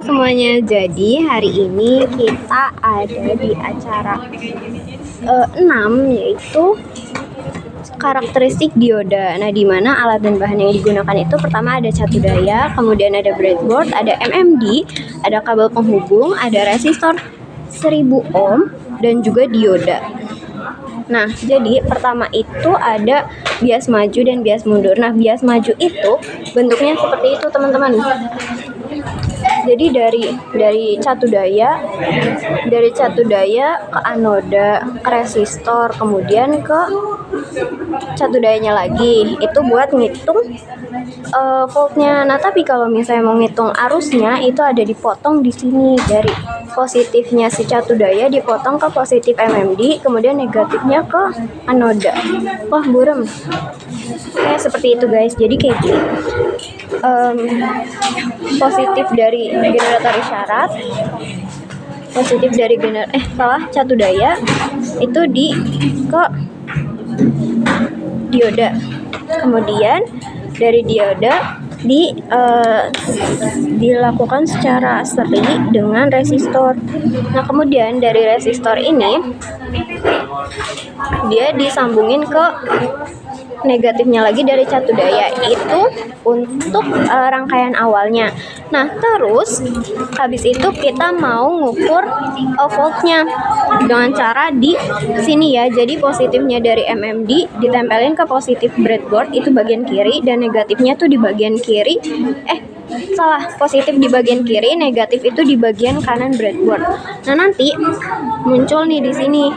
Semuanya, jadi hari ini kita ada di acara 6, yaitu karakteristik dioda. Nah, di mana alat dan bahan yang digunakan itu pertama ada catu daya, kemudian ada breadboard, ada MMD, ada kabel penghubung, ada resistor 1000 ohm, dan juga dioda. Nah, jadi pertama itu ada bias maju dan bias mundur. Nah, bias maju itu bentuknya seperti itu, teman-teman. Jadi dari catu daya ke anoda, ke resistor, kemudian ke catu dayanya lagi. Itu buat ngitung voltnya. Nah, tapi kalau misalnya mau ngitung arusnya, itu ada dipotong di sini. Dari positifnya si catu daya dipotong ke positif MMD, kemudian negatifnya ke anoda. Wah, burem. Kayak seperti itu, guys. Jadi kayak gini. Positif dari generator isyarat, positif dari catu daya itu ke dioda, kemudian dari dioda dilakukan secara seri dengan resistor. Nah, kemudian dari resistor ini dia disambungin ke negatifnya lagi dari catu daya, itu untuk rangkaian awalnya. Nah, terus habis itu kita mau ngukur voltnya dengan cara di sini ya. Jadi positifnya dari MMD ditempelin ke positif breadboard, itu bagian kiri, dan negatifnya tuh di bagian kiri. Positif di bagian kiri, negatif itu di bagian kanan breadboard. Nah, nanti muncul nih di sini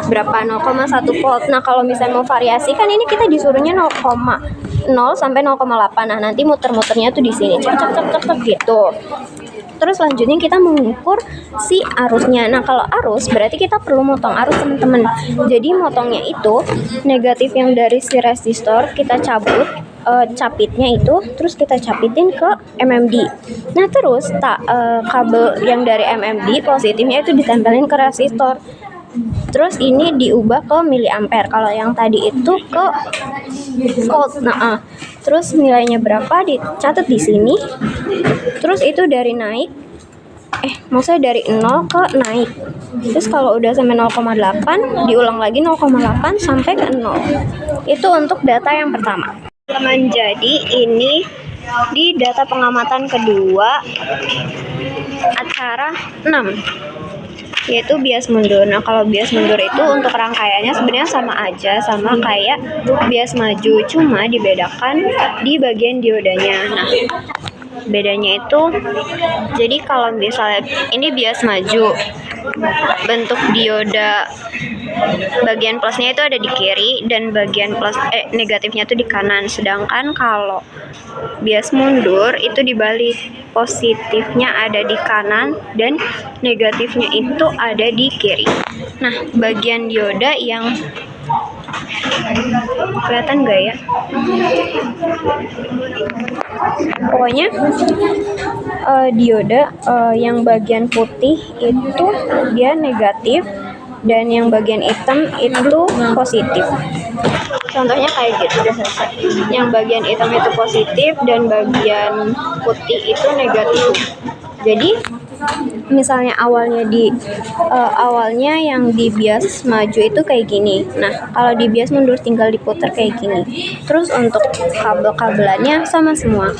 berapa, 0,1 volt. Nah, kalau misalnya mau variasi kan ini kita disuruhnya 0,0 sampai 0,8. Nah, nanti muter-muternya tuh di sini cek gitu. Terus selanjutnya kita mengukur si arusnya. Nah, kalau arus berarti kita perlu motong arus, teman-teman. Jadi motongnya itu negatif yang dari si resistor kita cabut, capitnya itu, terus kita capitin ke MMD. Nah, terus kabel yang dari MMD positifnya itu ditempelin ke resistor. Terus ini diubah ke miliampere. Kalau yang tadi itu ke volt. Nah, terus nilainya berapa dicatat di sini. Terus itu dari maksudnya dari 0 ke naik. Terus kalau udah sampai 0,8 diulang lagi 0,8 sampai ke 0. Itu untuk data yang pertama. Teman, jadi ini di data pengamatan kedua acara 6, yaitu bias mundur. Nah, kalau bias mundur itu untuk rangkaiannya sebenarnya sama aja, sama kayak bias maju, cuma dibedakan di bagian diodanya. Nah, bedanya itu, jadi kalau misalnya ini bias maju, bentuk dioda bagian plusnya itu ada di kiri dan bagian negatifnya itu di kanan. Sedangkan kalau bias mundur itu dibalik, positifnya ada di kanan dan negatifnya itu ada di kiri. Nah, bagian dioda yang kelihatan gak ya? Pokoknya dioda yang bagian putih itu dia negatif, dan yang bagian hitam itu positif. Contohnya kayak gitu udah selesai. Yang bagian hitam itu positif dan bagian putih itu negatif. Jadi misalnya awalnya yang di bias maju itu kayak gini. Nah, kalau di bias mundur tinggal diputar kayak gini. Terus untuk kabel-kabelannya sama semua.